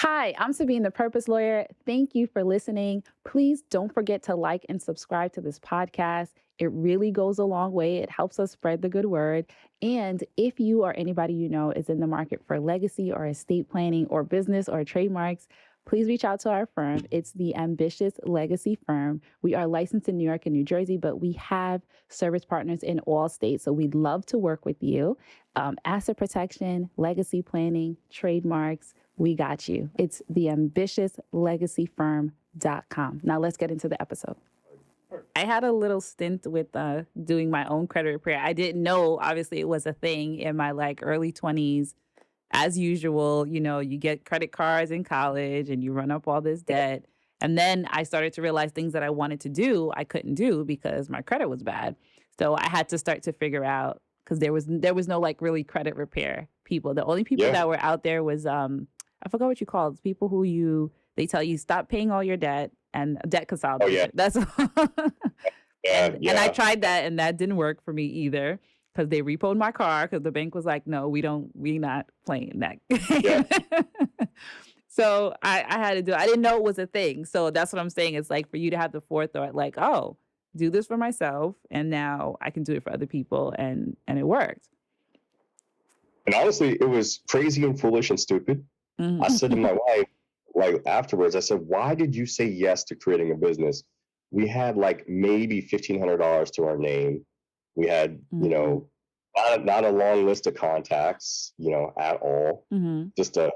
Hi, I'm Sabine, the Purpose Lawyer. Thank you for listening. Please don't forget to like and subscribe to this podcast. It really goes a long way. It helps us spread the good word. And if you or anybody you know is in the market for legacy or estate planning or business or trademarks, please reach out to our firm. It's the Ambitious Legacy Firm. We are licensed in New York and New Jersey, but we have service partners in all states. So we'd love to work with you. Asset protection, legacy planning, trademarks. We got you. It's theambitiouslegacyfirm.com. Now let's get into the episode. I had a little stint with doing my own credit repair. I didn't know, obviously, it was a thing in my early 20s. As usual, you get credit cards in college and you run up all this debt. And then I started to realize things that I wanted to do, I couldn't do because my credit was bad. So I had to start to figure out, because there was no really credit repair people. The only people that were out there was I forgot what you call it. It's people who they tell you stop paying all your debt and debt consolidation. Oh, That's yeah. and I tried that and that didn't work for me either because they repoed my car because the bank was like, no, we not playing that. Yeah. So I had to do it. I didn't know it was a thing. So that's what I'm saying. It's for you to have the forethought, oh, do this for myself and now I can do it for other people and it worked. And honestly, it was crazy and foolish and stupid. Mm-hmm. I said to my wife, afterwards, I said, why did you say yes to creating a business? We had maybe $1,500 to our name. We had, not a long list of contacts, at all. Mm-hmm. Just a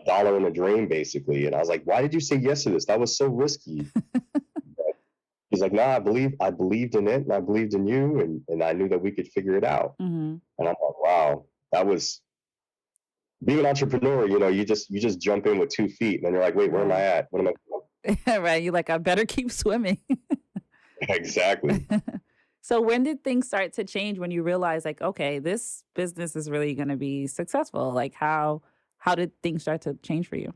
dollar in a drain, basically. And I was like, why did you say yes to this? That was so risky. He's like, no, I believed in it and I believed in you and I knew that we could figure it out. Mm-hmm. And I'm like, wow, that was being an entrepreneur, you just jump in with 2 feet and then you're like, wait, where am I at? What am I doing? Right. You're like, I better keep swimming. Exactly. So when did things start to change when you realized okay, this business is really going to be successful? How did things start to change for you?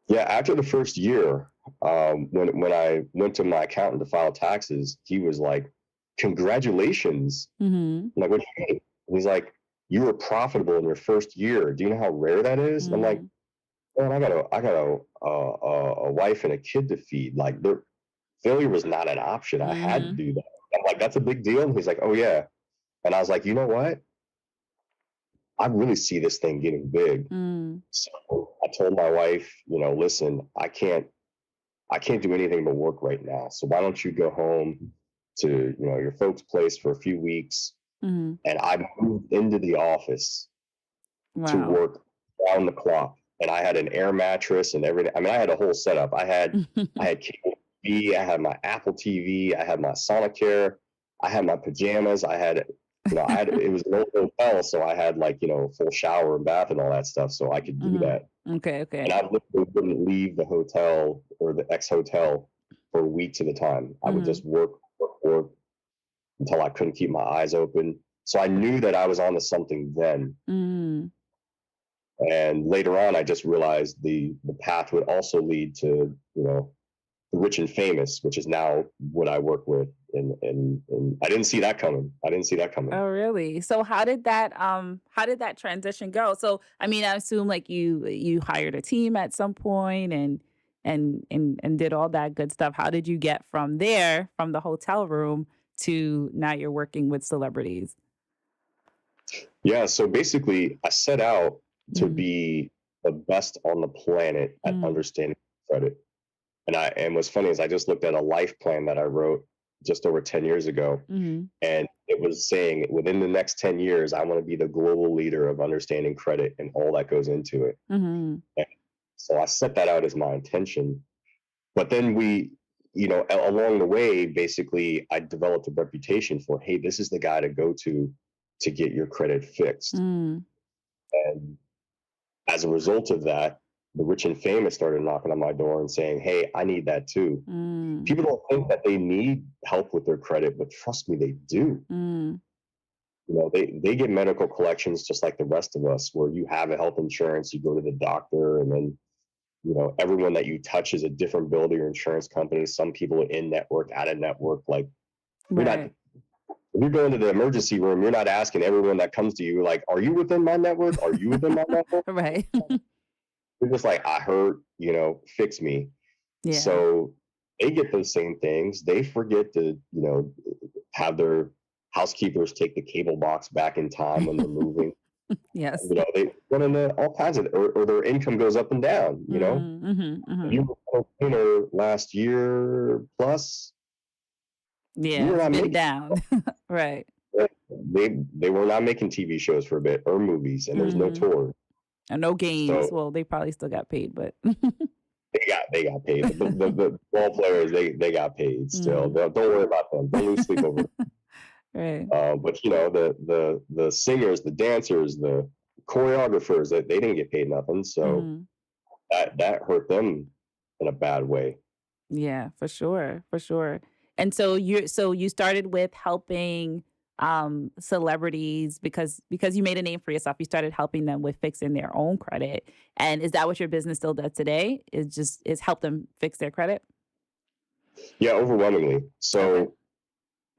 Yeah. After the first year, when I went to my accountant to file taxes, he was like, congratulations. Mm-hmm. I'm like, what do you mean? He's like, you were profitable in your first year. Do you know how rare that is? Mm-hmm. I'm like, man, I got a wife and a kid to feed. Failure was not an option. I had to do that. I'm like, that's a big deal. And he's like, oh yeah. And I was like, you know what? I really see this thing getting big. So I told my wife, listen, I can't do anything but work right now. So why don't you go home to, your folks' place for a few weeks? Mm-hmm. And I moved into the office to work round the clock. And I had an air mattress and everything. I mean, I had a whole setup. I had cable TV, I had my Apple TV, I had my Sonicare, I had my pajamas, I had it was an old hotel, so I had full shower and bath and all that stuff, so I could do that. Okay. And I literally wouldn't leave the hotel or the ex-hotel for weeks at a time. I would just work until I couldn't keep my eyes open. So I knew that I was onto something then. And later on, I just realized the path would also lead to, the rich and famous, which is now what I work with. And I didn't see that coming. Oh, really? So how did that transition go? So, I mean, I assume you hired a team at some point and did all that good stuff. How did you get from there, from the hotel room to now you're working with celebrities? Yeah. So basically I set out to be the best on the planet at understanding credit. And what's funny is I just looked at a life plan that I wrote just over 10 years ago. And it was saying within the next 10 years, I want to be the global leader of understanding credit and all that goes into it. And so I set that out as my intention. But then along the way, basically, I developed a reputation for, hey, this is the guy to go to get your credit fixed. And as a result of that, the rich and famous started knocking on my door and saying, hey, I need that too. People don't think that they need help with their credit, but trust me, they do. They get medical collections just like the rest of us, where you have a health insurance, you go to the doctor, and then, everyone that you touch is a different bill to your insurance company. Some people are in network, out of network. If you're going to the emergency room, you're not asking everyone that comes to you, are you within my network? Are you within my network? Right. they're just like, I hurt, fix me. Yeah. So they get those same things. They forget to, have their housekeepers take the cable box back in time when they're moving. Yes. They run into all kinds of, or their income goes up and down. If Mm-hmm. you were a cleaner last year plus, you Yeah, were it's not been making. down. Right. They were not making TV shows for a bit or movies, and there's no Mm-hmm. tour. And no games. So Well, they probably still got paid, but they got paid. The ball players they got paid still. mm. Don't worry about them. Don't lose sleep over. Right. But the singers, the dancers, the choreographers that they didn't get paid nothing. So Mm-hmm. that hurt them in a bad way. Yeah, for sure, for sure. And so you started with helping celebrities because you made a name for yourself. You started helping them with fixing their own credit. And is that what your business still does today? Is help them fix their credit? Yeah, overwhelmingly. Okay. So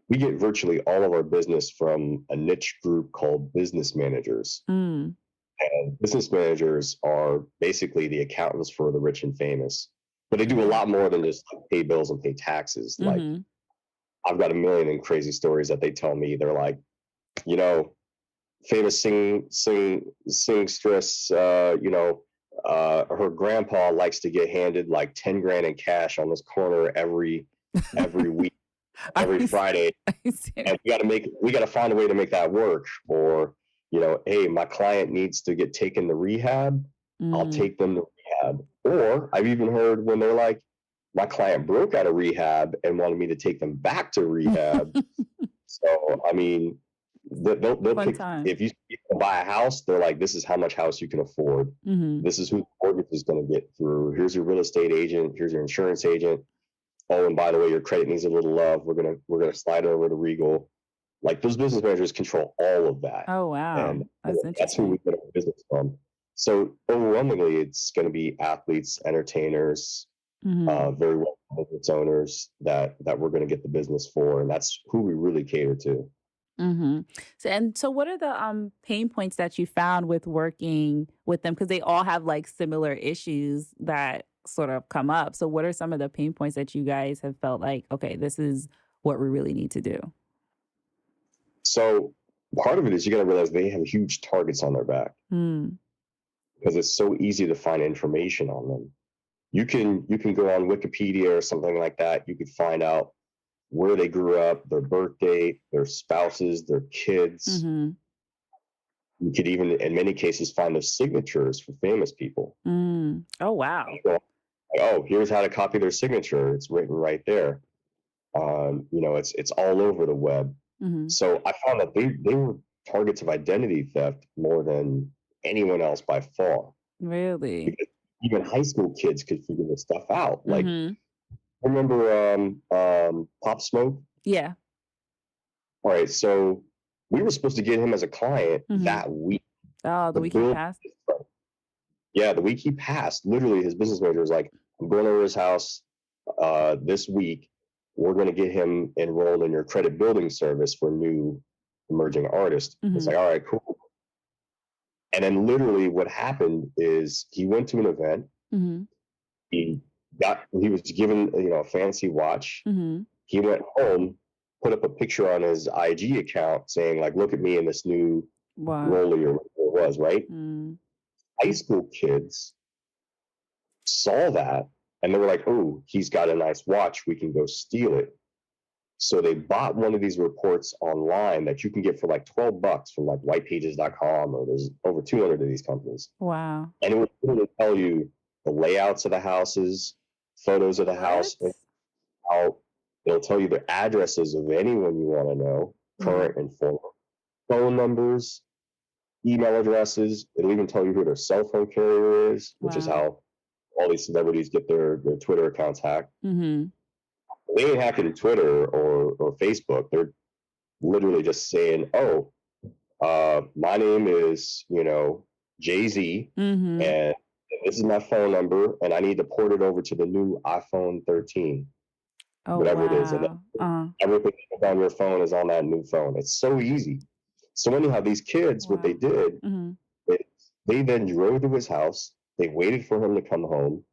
we get virtually all of our business from a niche group called business managers. Mm. And business managers are basically the accountants for the rich and famous. But they do a Okay. lot more than just pay bills and pay taxes. Like Mhm. I've got a million and crazy stories that they tell me. They're like, you know, famous singstress, her grandpa likes to get handed like 10 grand in cash on this corner every week, Are every you s- Friday. are you serious? And we gotta find a way to make that work. Or, hey, my client needs to get taken to rehab. I'll Mm. take them to rehab. Or I've even heard when they're like, my client broke out of rehab and wanted me to take them back to rehab. So, I mean, they'll Fun pick, time. if you buy a house, they're like, this is how much house you can afford. Mhm. This is who the mortgage is going to get through. Here's your real estate agent. Here's your insurance agent. Oh, and by the way, your credit needs a little love. We're gonna slide it over to Regal. Like those business managers control all of that, Oh, and wow. That's that's who we interesting. get our business from. So overwhelmingly, it's going to be athletes, entertainers, Mhm. very well business owners that we're going to get the business for, and that's who we really cater to. Mhm. So what are the pain points that you found with working with them? Because they all have like similar issues that sort of come up. So what are some of the pain points that you guys have felt like, okay, this is what we really need to do? So part of it is you got to realize they have huge targets on their back Mm. because it's so easy to find information on them. You can go on Wikipedia or something like that. You could find out where they grew up, their birth date, their spouses, their kids. Mhm. You could even, in many cases, find their signatures for famous people. Mm. Oh, wow. You go, oh, here's how to copy their signature. It's written right there. It's all over the web. Mhm. So I found that they were targets of identity theft more than anyone else by far. Really? Because even high school kids could figure this stuff out. Like, Mhm. remember Pop Smoke? Yeah. All right, so we were supposed to get him as a client Mhm. that week. Oh, the The week he bill, passed? yeah, the week he passed, literally his business manager was like, I'm going over his house this week. We're going to get him enrolled in your credit building service for new emerging artists. It's Mhm. like, all right, cool. And then literally what happened is he went to an event. Mhm. He was given, a fancy watch. Mhm. He went home, put up a picture on his IG account saying like, look at me in this new Wow. Rolly or whatever it was, right? Mm. High school kids saw that and they were like, oh, he's got a nice watch. We can go steal it. So they bought one of these reports online that you can get for like $12 from like whitepages.com, or there's over 200 of these companies. Wow. And it will literally tell you the layouts of the houses, photos of the house, What? how it'll tell you the addresses of anyone you want to know, Mhm. current and former, phone numbers, email addresses. It'll even tell you who their cell phone carrier is, which is Wow. how all these celebrities get their Twitter accounts hacked. Mhm. They ain't hacking Twitter or Facebook. They're literally just saying, oh, my name is, Jay-Z, Mhm. and this is my phone number, and I need to port it over to the new iPhone 13, Oh, whatever it is. And wow. everything that's on your phone is on that new phone. It's so easy. So anyhow, these kids, what they Wow. did, Mhm. is they then drove to his house. They waited for him to come home.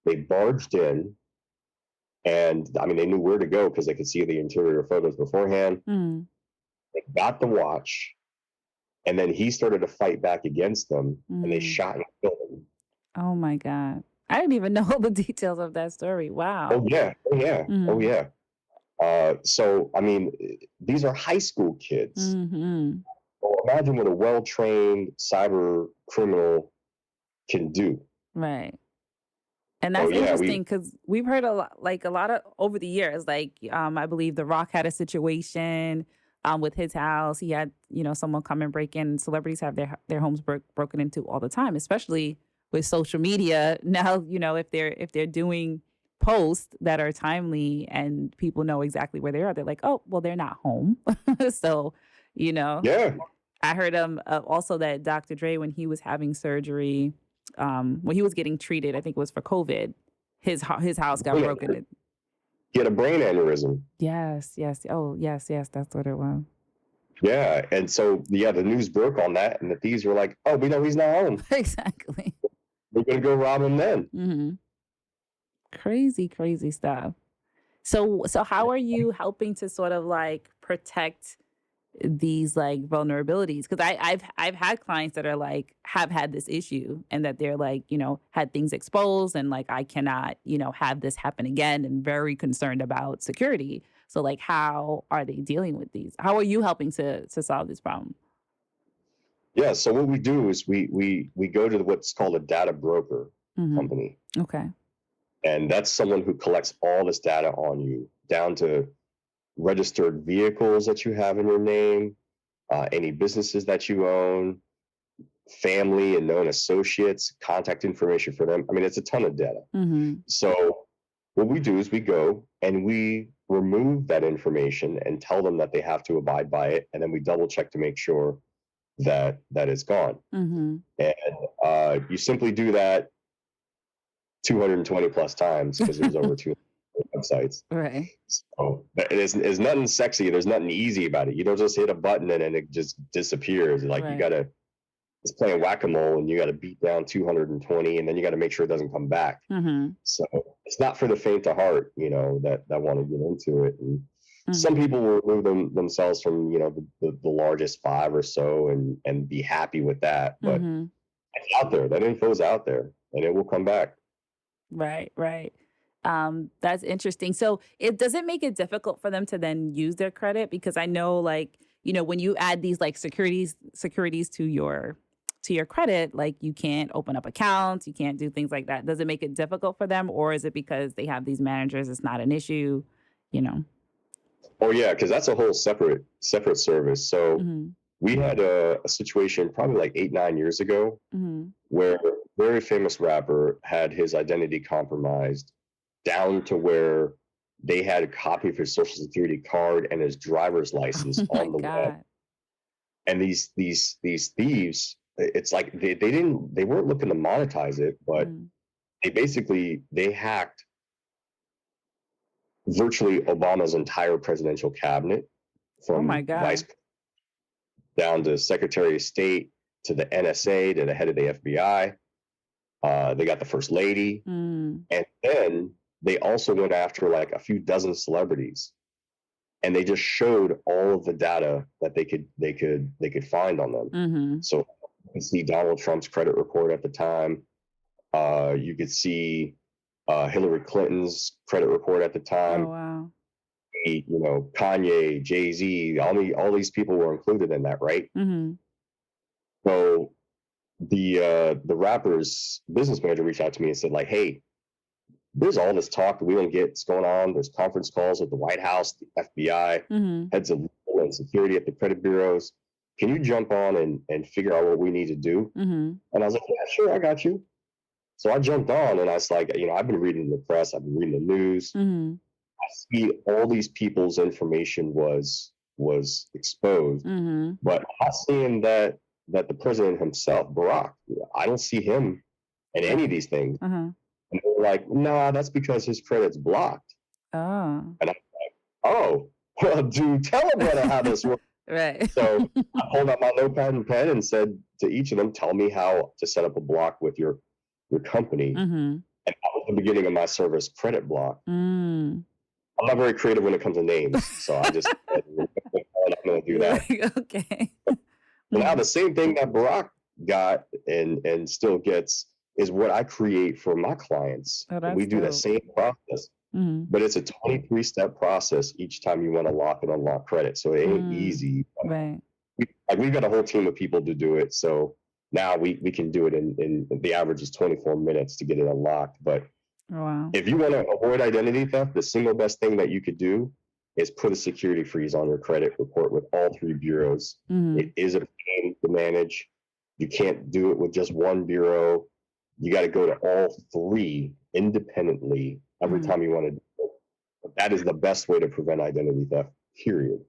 They barged in, and I mean, they knew where to go because they could see the interior photos beforehand. Mm, They got the watch, and then he started to fight back against them, and they mm. shot and killed him. Oh my God. I didn't even know the details of that story. Oh Wow. yeah, oh yeah, oh Mm, yeah. So I mean, these are high school kids. mm-hmm. Well, imagine what a well-trained cyber criminal can do. Right. And So that's yeah, we interesting because we've heard a lot of over the years, I believe The Rock had a situation with his house. He had, someone come and break in. Celebrities have their homes broken into all the time, especially with social media. Now, if they're doing posts that are timely and people know exactly where they are, they're like, oh, well, they're not home. So, you know, yeah, I heard also that Dr. Dre, when he was having surgery, when he was getting treated, I think it was for COVID, his house got broken. he had a brain aneurysm. Yes, yes. Oh, yes, yes. That's what it was. Yeah, and so yeah, the news broke on that, and the thieves were like, "Oh, we know he's not home. Exactly. We're gonna go rob him then." Hmm. Crazy, crazy stuff. So how are you helping to sort of like protect these like vulnerabilities? Because I've had clients that are like have had this issue and that they're like, had things exposed and like I cannot, have this happen again and very concerned about security. So like how are they dealing with these? How are you helping to solve this problem? Yeah, so what we do is we go to what's called a data broker Hmm. company, Okay. and that's someone who collects all this data on you, down to registered vehicles that you have in your name, any businesses that you own, family and known associates, contact information for them. I mean, it's a ton of data. Hmm. So what we do is we go and we remove that information and tell them that they have to abide by it, and then we double check to make sure that it's gone. Hmm. And you simply do that 220 plus times because there's over 200 websites. Right. So there's nothing sexy. There's nothing easy about it. You don't just hit a button and it just disappears. Like you Right. gotta, it's playing whack-a-mole, and you gotta beat down 220, and then you gotta make sure it doesn't come back. Hmm. So it's not for the faint of heart, that want to get into it. And some Hmm. people will remove themselves from, the largest five or so, and be happy with that. But Hmm. it's out there. That info's out there, and it will come back. Right, right. That's interesting. So it doesn't make it difficult for them to then use their credit because I know like, when you add these like securities to your credit, like you can't open up accounts, you can't do things like that. Does it make it difficult for them or is it because they have these managers, it's not an issue, you know? Oh yeah, because that's a whole separate service. So Mhm. we had a situation probably like 8-9 years ago Mhm. where a very famous rapper had his identity compromised down to where they had a copy of his social security card and his driver's license Oh my on the web. God. And these thieves, it's like they weren't looking to monetize it, but Mm. they hacked virtually Obama's entire presidential cabinet, Oh my from vice God. down to Secretary of State to the NSA to the head of the FBI. They got the first lady, Mm. and then they also went after like a few dozen celebrities, and they just showed all of the data that they could find on them. Mhm. So you can see Donald Trump's credit report at the time. You could see Hillary Clinton's credit report at the Oh time. wow. Kanye, Jay-Z, all these people were included in that, right? Mhm. So the rapper's business manager reached out to me and said, like, hey, there's all this talk that we don't get what's going on. There's conference calls with the White House, the FBI, Mhm. heads of legal and security at the credit bureaus. Can you jump on and figure out what we need to do? Mhm. And I was like, yeah, sure, I got you. So I jumped on, and I was like, I've been reading the press, I've been reading the news. Mhm. I see all these people's information was exposed, Mhm. but I'm not seeing that the president himself, Barack, I don't see him in any of Right. these things. Uh-huh. And they're like, nah, that's because his credit's blocked. Oh. And I'm like, oh, well, dude, tell him how this works. Right. So I pulled out my notepad and pen and said to each of them, tell me how to set up a block with your your company. Mm-hmm. And that was the beginning of my service credit block. Mm. I'm not very creative when it comes to names, so I just said, I'm going to do You're that. like, okay. So now the same thing that Barack got and still gets is what I create for my clients. Oh, And we that's do the dope. same process, Mm-hmm. but it's a 23-step process each time you want to lock and unlock credit. So it ain't easy. Right. We've got a whole team of people to do it. So now we can do it in the average is 24 minutes to get it unlocked. But Wow. if you want to avoid identity theft, the single best thing that you could do is put a security freeze on your credit report with all three bureaus. Mm-hmm. It is a pain to manage. You can't do it with just one bureau. You got to go to all three independently every time you want to do it. But that is the best way to prevent identity theft, period.